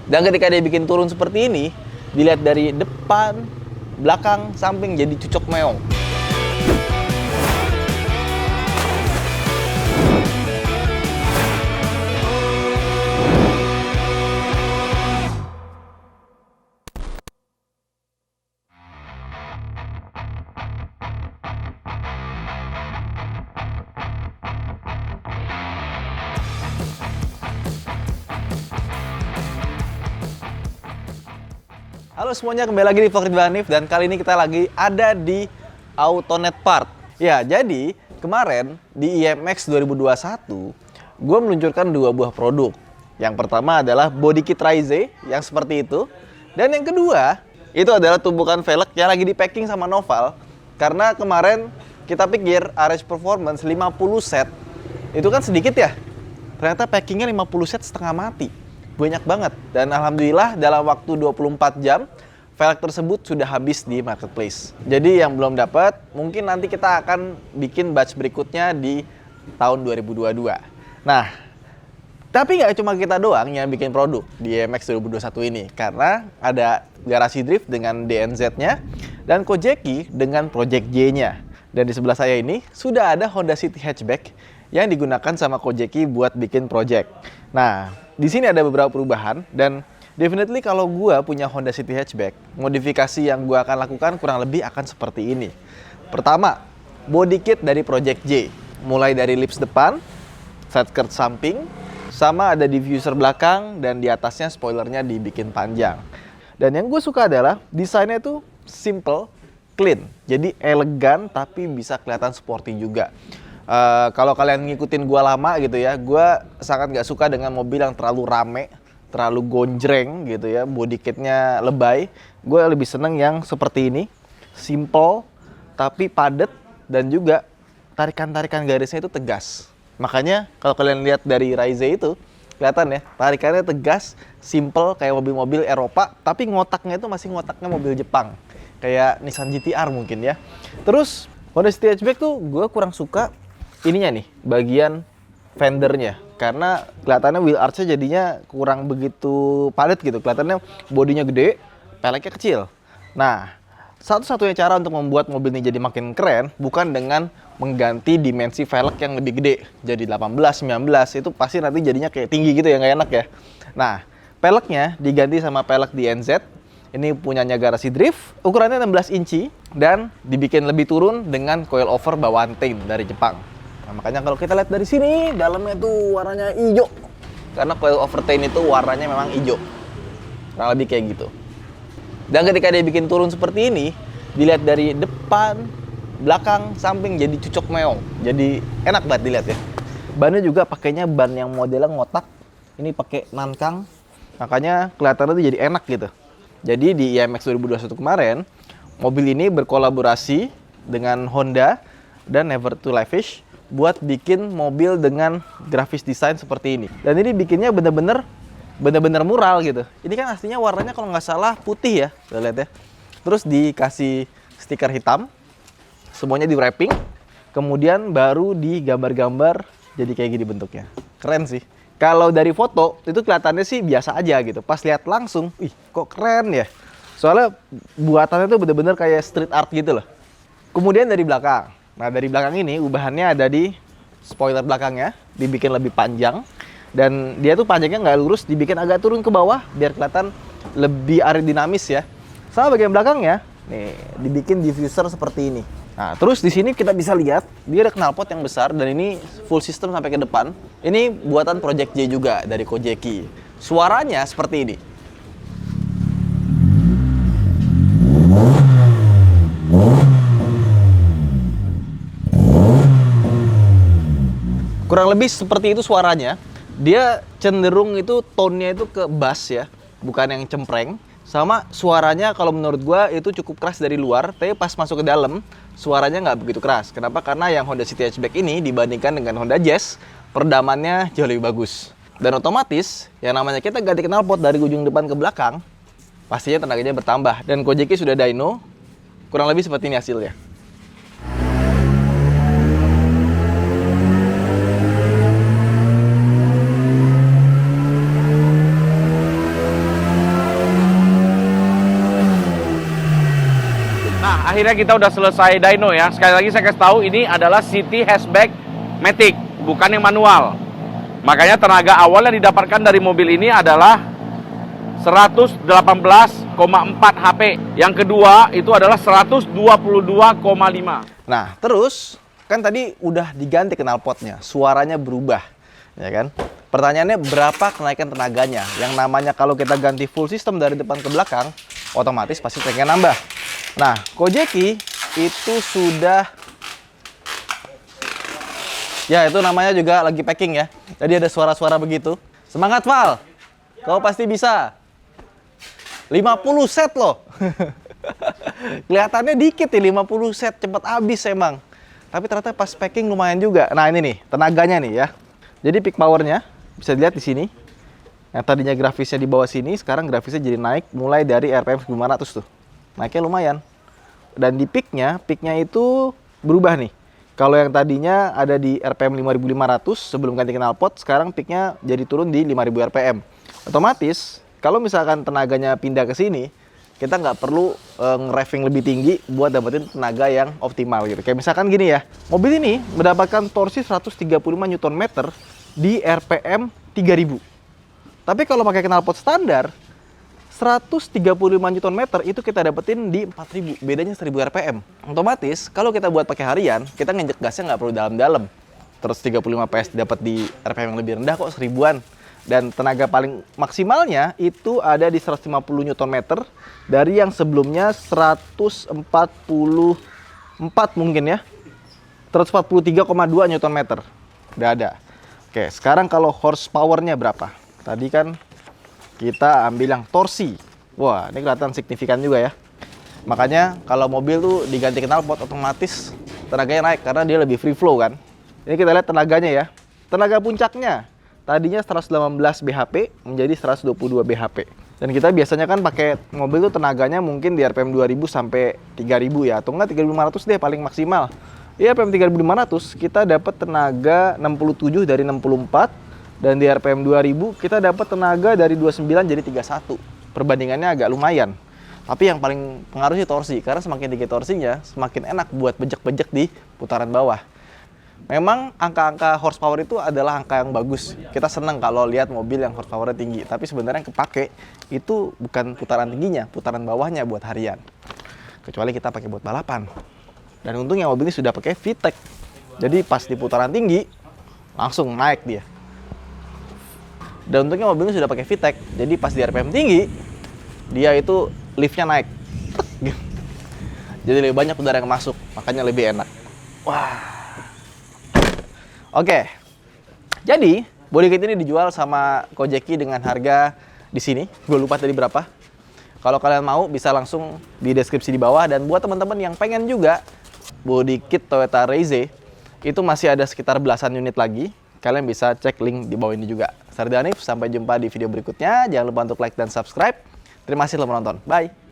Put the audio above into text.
Dan ketika dia bikin turun seperti ini, dilihat dari depan, belakang, samping jadi cucok meong. Halo semuanya, kembali lagi di Vlog Ridwan Hanif dan kali ini kita lagi ada di Autonet Part. Ya, jadi kemarin di IMX 2021 gue meluncurkan dua buah produk. Yang pertama adalah body kit Raize yang seperti itu, dan yang kedua itu adalah tumpukan velg yang lagi di packing sama Noval. Karena kemarin kita pikir RH Performance 50 set itu kan sedikit ya, ternyata packingnya 50 set setengah mati. Banyak banget, dan alhamdulillah dalam waktu 24 jam velg tersebut sudah habis di marketplace. Jadi yang belum dapat, mungkin nanti kita akan bikin batch berikutnya di tahun 2022. Nah, tapi nggak cuma kita doang yang bikin produk di IMX 2021 ini, karena ada Garasi Drift dengan DNZ-nya dan Kojeki dengan Project J-nya. Dan di sebelah saya ini sudah ada Honda City Hatchback yang digunakan sama Kojeki buat bikin project. Nah, di sini ada beberapa perubahan, dan definitely kalau gue punya Honda City Hatchback, modifikasi yang gue akan lakukan kurang lebih akan seperti ini. Pertama, body kit dari Project J. Mulai dari lips depan, side skirt samping, sama ada diffuser belakang, dan di atasnya spoilernya dibikin panjang. Dan yang gue suka adalah desainnya tuh simple, clean. Jadi elegan tapi bisa kelihatan sporty juga. Kalau kalian ngikutin gua lama gitu ya, gua sangat nggak suka dengan mobil yang terlalu rame, terlalu gonjreng gitu ya, body kitnya lebay. Gue lebih seneng yang seperti ini, simple tapi padat, dan juga tarikan-tarikan garisnya itu tegas. Makanya kalau kalian lihat dari Raize itu, kelihatan ya, tarikannya tegas, simple kayak mobil-mobil Eropa, tapi ngotaknya itu masih ngotaknya mobil Jepang, kayak Nissan GT-R mungkin ya. Terus Honda City Hatchback tuh gue kurang suka ininya nih, bagian fendernya, karena kelihatannya wheel arch-nya jadinya kurang begitu padat gitu. Kelihatannya bodinya gede, peleknya kecil. Nah, satu-satunya cara untuk membuat mobil ini jadi makin keren bukan dengan mengganti dimensi velg yang lebih gede, jadi 18, 19, itu pasti nanti jadinya kayak tinggi gitu ya, nggak enak ya. Nah, peleknya diganti sama pelek DNZ. Ini punyanya Garasi Drift, ukurannya 16 inci dan dibikin lebih turun dengan coil over bawaan Tein dari Jepang. Nah, makanya kalau kita lihat dari sini, dalamnya tuh warnanya hijau. Karena coil over Tein itu warnanya memang hijau. Kurang lebih kayak gitu. Dan ketika dia bikin turun seperti ini, dilihat dari depan, belakang, samping jadi cucok meong. Jadi enak banget dilihat ya. Bannya juga pakainya ban yang modelnya ngotak. Ini pakai nankang. Makanya kelihatannya tuh jadi enak gitu. Jadi di IMX 2021 kemarin, mobil ini berkolaborasi dengan Honda dan Never to Lavish buat bikin mobil dengan grafis desain seperti ini. Dan ini bikinnya bener-bener mural gitu. Ini kan aslinya warnanya kalau nggak salah putih ya, lihat ya. Terus dikasih stiker hitam, semuanya di wrapping, kemudian baru digambar-gambar jadi kayak gini bentuknya. Keren sih. Kalau dari foto itu kelihatannya sih biasa aja gitu. Pas lihat langsung, ih kok keren ya. Soalnya buatannya tuh bener-bener kayak street art gitu loh. Kemudian dari belakang. Nah, dari belakang ini ubahannya ada di spoiler belakangnya, dibikin lebih panjang. Dan dia tuh panjangnya nggak lurus, dibikin agak turun ke bawah biar kelihatan lebih aerodinamis ya. Sama bagian belakangnya, nih dibikin diffuser seperti ini. Nah, terus di sini kita bisa lihat dia ada knalpot yang besar dan ini full system sampai ke depan. Ini buatan Project J juga dari Kojeki. Suaranya seperti ini. Kurang lebih seperti itu suaranya. Dia cenderung itu tone-nya itu ke bass ya, bukan yang cempreng. Sama suaranya kalau menurut gua itu cukup keras dari luar, tapi pas masuk ke dalam suaranya nggak begitu keras. Kenapa? Karena yang Honda City Hatchback ini dibandingkan dengan Honda Jazz, peredamannya jauh lebih bagus. Dan otomatis yang namanya kita ganti knalpot dari ujung depan ke belakang, pastinya tenaganya bertambah. Dan Kojeki sudah dyno, kurang lebih seperti ini hasilnya. akhirnya kita udah selesai dyno ya. Sekali lagi saya kasih tahu, ini adalah City Hatchback Matic, bukan yang manual. Makanya tenaga awal yang didapatkan dari mobil ini adalah 118,4 HP. Yang kedua itu adalah 122,5. Nah, terus kan tadi udah diganti knalpotnya, suaranya berubah, ya kan? Pertanyaannya berapa kenaikan tenaganya? Yang namanya kalau kita ganti full system dari depan ke belakang, otomatis pasti tenaganya nambah. Nah, Kojeki itu sudah, ya itu namanya juga lagi packing ya. Jadi ada suara-suara begitu. Semangat Val, kau pasti bisa. 50 set loh. Kelihatannya dikit nih 50 set, cepet habis emang. Tapi ternyata pas packing lumayan juga. Nah ini nih, tenaganya nih ya. Jadi peak powernya bisa dilihat di sini. Yang tadinya grafisnya di bawah sini, sekarang grafisnya jadi naik mulai dari RPM 1500 tuh. Naiknya lumayan. Dan di peaknya itu berubah nih. Kalau yang tadinya ada di RPM 5500 sebelum ganti knalpot, sekarang peaknya jadi turun di 5000 RPM. Otomatis, kalau misalkan tenaganya pindah ke sini, kita nggak perlu nge-revving lebih tinggi buat dapetin tenaga yang optimal gitu. Kayak misalkan gini ya, mobil ini mendapatkan torsi 135 Nm di RPM 3000. Tapi kalau pakai knalpot standar, 135 Nm itu kita dapetin di 4000, bedanya 1000 RPM. Otomatis, kalau kita buat pakai harian, kita nginjek gasnya nggak perlu dalam-dalam. Terus 35 PS dapat di RPM yang lebih rendah kok, 1000-an. Dan tenaga paling maksimalnya itu ada di 150 Nm dari yang sebelumnya 144 mungkin ya. 143,2 Nm. Udah ada. Oke, sekarang kalau horsepower-nya berapa? Tadi kan kita ambil yang torsi. Wah, ini kelihatan signifikan juga ya. Makanya kalau mobil tuh diganti knalpot otomatis tenaganya naik karena dia lebih free flow kan. Ini kita lihat tenaganya ya. Tenaga puncaknya tadinya 118 bhp menjadi 122 bhp. Dan kita biasanya kan pakai mobil tuh tenaganya mungkin di RPM 2000 sampai 3000 ya, atau enggak 3500 deh paling maksimal. Di RPM 3500 kita dapat tenaga 67 dari 64, dan di RPM 2000 kita dapat tenaga dari 29 jadi 31. Perbandingannya agak lumayan. Tapi yang paling pengaruh sih torsi, karena semakin tinggi torsinya semakin enak buat bejek-bejek di putaran bawah. Memang angka-angka horsepower itu adalah angka yang bagus. Kita senang kalau lihat mobil yang horsepower tinggi. Tapi sebenarnya yang kepake itu bukan putaran tingginya, putaran bawahnya buat harian. Kecuali kita pakai buat balapan. Dan untungnya mobil ini sudah pakai VTEC. Jadi pas di putaran tinggi, langsung naik dia. Dan untungnya mobil ini sudah pakai VTEC. Jadi pas di RPM tinggi, dia itu liftnya naik. Jadi lebih banyak udara yang masuk, makanya lebih enak. Wah. Oke, jadi body kit ini dijual sama Kojeki dengan harga di sini. Gue lupa tadi berapa. Kalau kalian mau bisa langsung di deskripsi di bawah. Dan buat teman-teman yang pengen juga body kit Toyota Reize, itu masih ada sekitar belasan unit lagi. Kalian bisa cek link di bawah ini juga. Saya Hanif, sampai jumpa di video berikutnya. Jangan lupa untuk like dan subscribe. Terima kasih telah menonton. Bye.